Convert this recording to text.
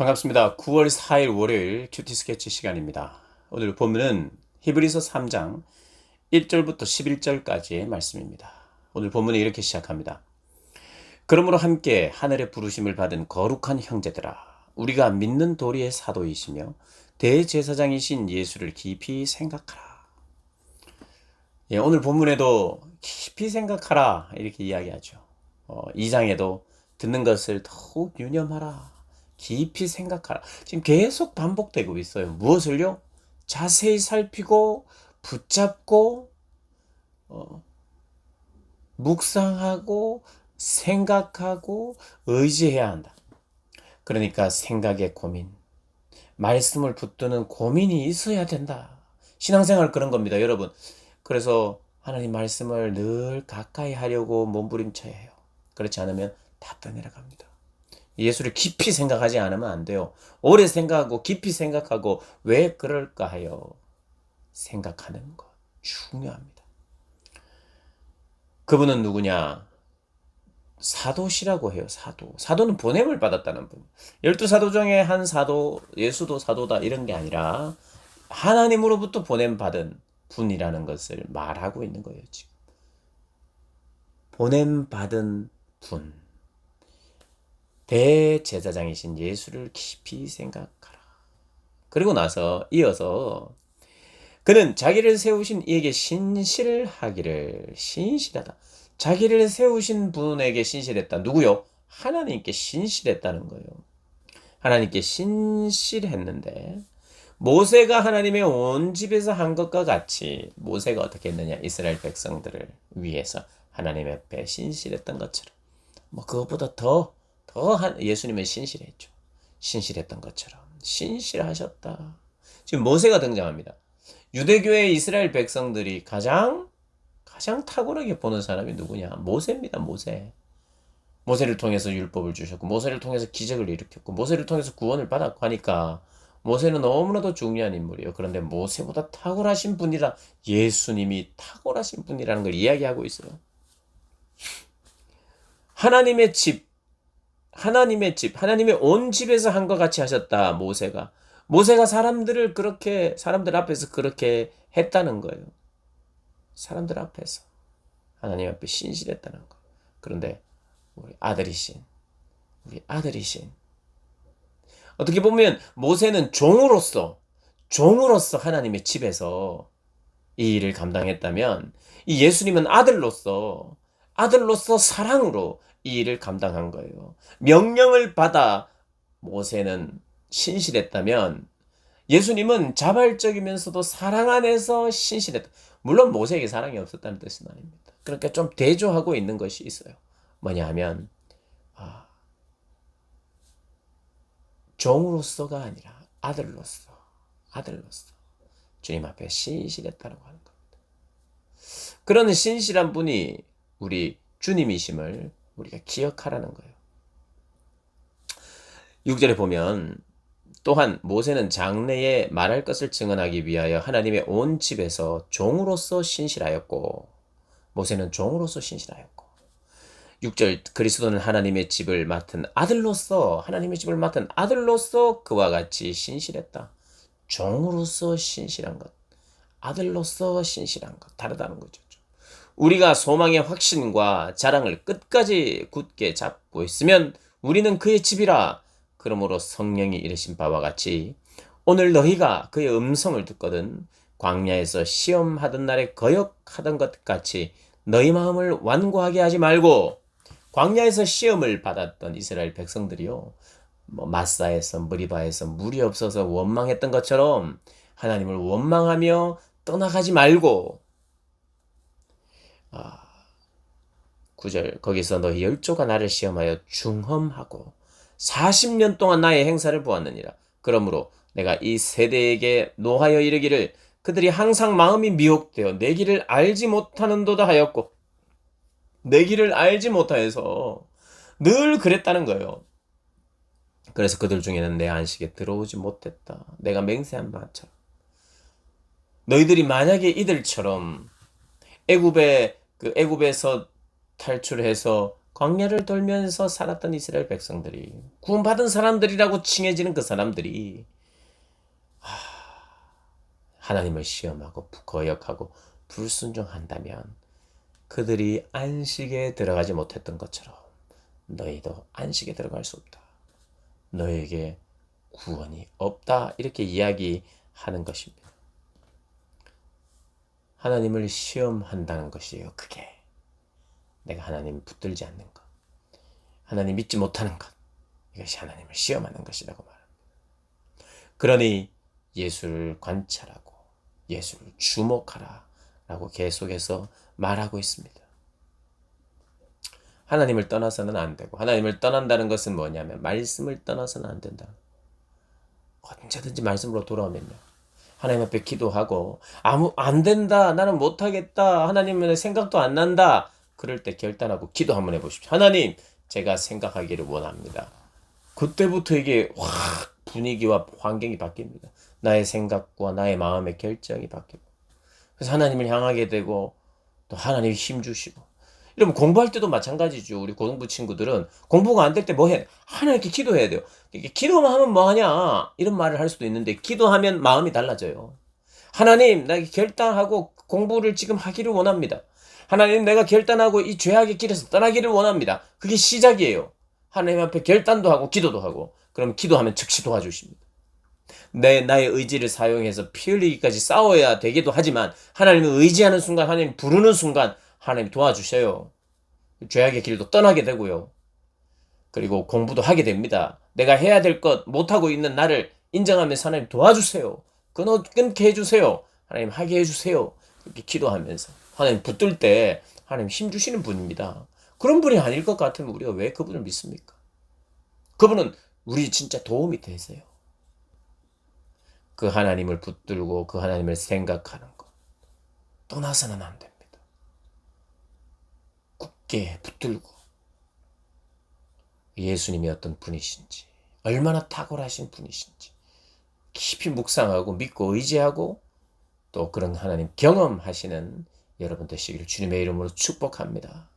반갑습니다. 9월 4일 월요일 큐티 스케치 시간입니다. 오늘 본문은 히브리서 3장 1절부터 11절까지의 말씀입니다. 오늘 본문이 이렇게 시작합니다. 그러므로 함께 하늘의 부르심을 받은 거룩한 형제들아, 우리가 믿는 도리의 사도이시며 대제사장이신 예수를 깊이 생각하라. 오늘 본문에도 깊이 생각하라 이렇게 이야기하죠. 2장에도 듣는 것을 더욱 유념하라. 깊이 생각하라. 지금 계속 반복되고 있어요. 무엇을요? 자세히 살피고 붙잡고 묵상하고 생각하고 의지해야 한다. 그러니까 생각의 고민, 말씀을 붙드는 고민이 있어야 된다. 신앙생활 그런 겁니다, 여러분. 그래서 하나님 말씀을 늘 가까이 하려고 몸부림쳐야 해요. 그렇지 않으면 다 떠내려갑니다. 예수를 깊이 생각하지 않으면 안 돼요. 오래 생각하고 깊이 생각하고 왜 그럴까 하여 생각하는 것 중요합니다. 그분은 누구냐? 사도시라고 해요. 사도는 보냄을 받았다는 분. 12사도 중에 한 사도, 예수도 사도다 이런 게 아니라 하나님으로부터 보냄 받은 분이라는 것을 말하고 있는 거예요, 지금. 보냄 받은 분. 대제사장이신 예수를 깊이 생각하라. 그리고 나서 이어서 그는 자기를 세우신 이에게 신실을 하기를. 신실하다. 자기를 세우신 분에게 신실했다. 누구요? 하나님께 신실했다는 거예요. 하나님께 신실했는데 모세가 하나님의 온 집에서 한 것과 같이 모세가 어떻게 했느냐? 이스라엘 백성들을 위해서 하나님 앞에 신실했던 것처럼 그것보다 더 예수님은 신실했죠. 신실했던 것처럼 신실하셨다. 지금 모세가 등장합니다. 유대교의 이스라엘 백성들이 가장 탁월하게 보는 사람이 누구냐? 모세입니다. 모세를 통해서 율법을 주셨고 모세를 통해서 기적을 일으켰고 모세를 통해서 구원을 받았고 하니까 모세는 너무나도 중요한 인물이에요. 그런데 모세보다 탁월하신 분이라, 예수님이 탁월하신 분이라는 걸 이야기하고 있어요. 하나님의 하나님의 온 집에서 한 것 같이 하셨다. 모세가 사람들 앞에서 그렇게 했다는 거예요. 사람들 앞에서 하나님 앞에 신실했다는 거. 그런데 우리 아들이신 어떻게 보면 모세는 종으로서 하나님의 집에서 이 일을 감당했다면, 이 예수님은 아들로서 사랑으로 이 일을 감당한 거예요. 명령을 받아 모세는 신실했다면 예수님은 자발적이면서도 사랑 안에서 신실했다. 물론 모세에게 사랑이 없었다는 뜻은 아닙니다. 그러니까 좀 대조하고 있는 것이 있어요. 뭐냐 하면 종으로서가 아니라 아들로서 주님 앞에 신실했다고 하는 겁니다. 그런 신실한 분이 우리 주님이심을 우리가 기억하라는 거예요. 6절에 보면 또한 모세는 장래에 말할 것을 증언하기 위하여 하나님의 온 집에서 종으로서 신실하였고, 모세는 종으로서 신실하였고, 6절 그리스도는 하나님의 집을 맡은 아들로서 그와 같이 신실했다. 종으로서 신실한 것, 아들로서 신실한 것, 다르다는 거죠. 우리가 소망의 확신과 자랑을 끝까지 굳게 잡고 있으면 우리는 그의 집이라. 그러므로 성령이 이르신 바와 같이 오늘 너희가 그의 음성을 듣거든 광야에서 시험하던 날에 거역하던 것 같이 너희 마음을 완고하게 하지 말고. 광야에서 시험을 받았던 이스라엘 백성들이요, 마사에서 머리바에서 물이 없어서 원망했던 것처럼 하나님을 원망하며 떠나가지 말고. 9절 거기서 너희 열조가 나를 시험하여 중험하고 40년 동안 나의 행사를 보았느니라. 그러므로 내가 이 세대에게 노하여 이르기를 그들이 항상 마음이 미혹되어 내 길을 알지 못하는도다 하였고, 내 길을 알지 못하여서 늘 그랬다는 거예요. 그래서 그들 중에는 내 안식에 들어오지 못했다. 내가 맹세한 바처럼. 너희들이 만약에 이들처럼 애굽에서 탈출해서 광야를 돌면서 살았던 이스라엘 백성들이, 구원받은 사람들이라고 칭해지는 그 사람들이 하나님을 시험하고 거역하고 불순종한다면 그들이 안식에 들어가지 못했던 것처럼 너희도 안식에 들어갈 수 없다. 너에게 구원이 없다. 이렇게 이야기하는 것입니다. 하나님을 시험한다는 것이에요. 그게 내가 하나님 붙들지 않는 것, 하나님 믿지 못하는 것, 이것이 하나님을 시험하는 것이라고 말합니다. 그러니 예수를 관찰하고 예수를 주목하라 라고 계속해서 말하고 있습니다. 하나님을 떠나서는 안 되고, 하나님을 떠난다는 것은 뭐냐면 말씀을 떠나서는 안 된다. 언제든지 말씀으로 돌아오면요, 하나님 앞에 기도하고 안 된다, 나는 못하겠다, 하나님의 생각도 안 난다, 그럴 때 결단하고 기도 한번 해보십시오. 하나님, 제가 생각하기를 원합니다. 그때부터 이게 확 분위기와 환경이 바뀝니다. 나의 생각과 나의 마음의 결정이 바뀌고, 그래서 하나님을 향하게 되고 또 하나님이 힘 주시고. 여러분, 공부할 때도 마찬가지죠. 우리 고등부 친구들은 공부가 안 될 때 뭐 해? 하나님께 기도해야 돼요. 기도만 하면 뭐 하냐, 이런 말을 할 수도 있는데, 기도하면 마음이 달라져요. 하나님, 나 결단하고 공부를 지금 하기를 원합니다. 하나님, 내가 결단하고 이 죄악의 길에서 떠나기를 원합니다. 그게 시작이에요. 하나님 앞에 결단도 하고 기도도 하고. 그럼 기도하면 즉시 도와주십니다. 나의 의지를 사용해서 피 흘리기까지 싸워야 되기도 하지만, 하나님을 의지하는 순간, 하나님 부르는 순간 하나님 도와주셔요. 죄악의 길도 떠나게 되고요. 그리고 공부도 하게 됩니다. 내가 해야 될 것 못하고 있는 나를 인정하면서 하나님 도와주세요. 끊게 해주세요. 하나님 하게 해주세요. 이렇게 기도하면서 하나님 붙들 때 하나님 힘 주시는 분입니다. 그런 분이 아닐 것 같으면 우리가 왜 그분을 믿습니까? 그분은 우리 진짜 도움이 되세요. 그 하나님을 붙들고 그 하나님을 생각하는 것, 떠나서는 안 됩니다. 굳게 붙들고 예수님이 어떤 분이신지, 얼마나 탁월하신 분이신지 깊이 묵상하고 믿고 의지하고 또 그런 하나님 경험하시는 여러분 되시기를 주님의 이름으로 축복합니다.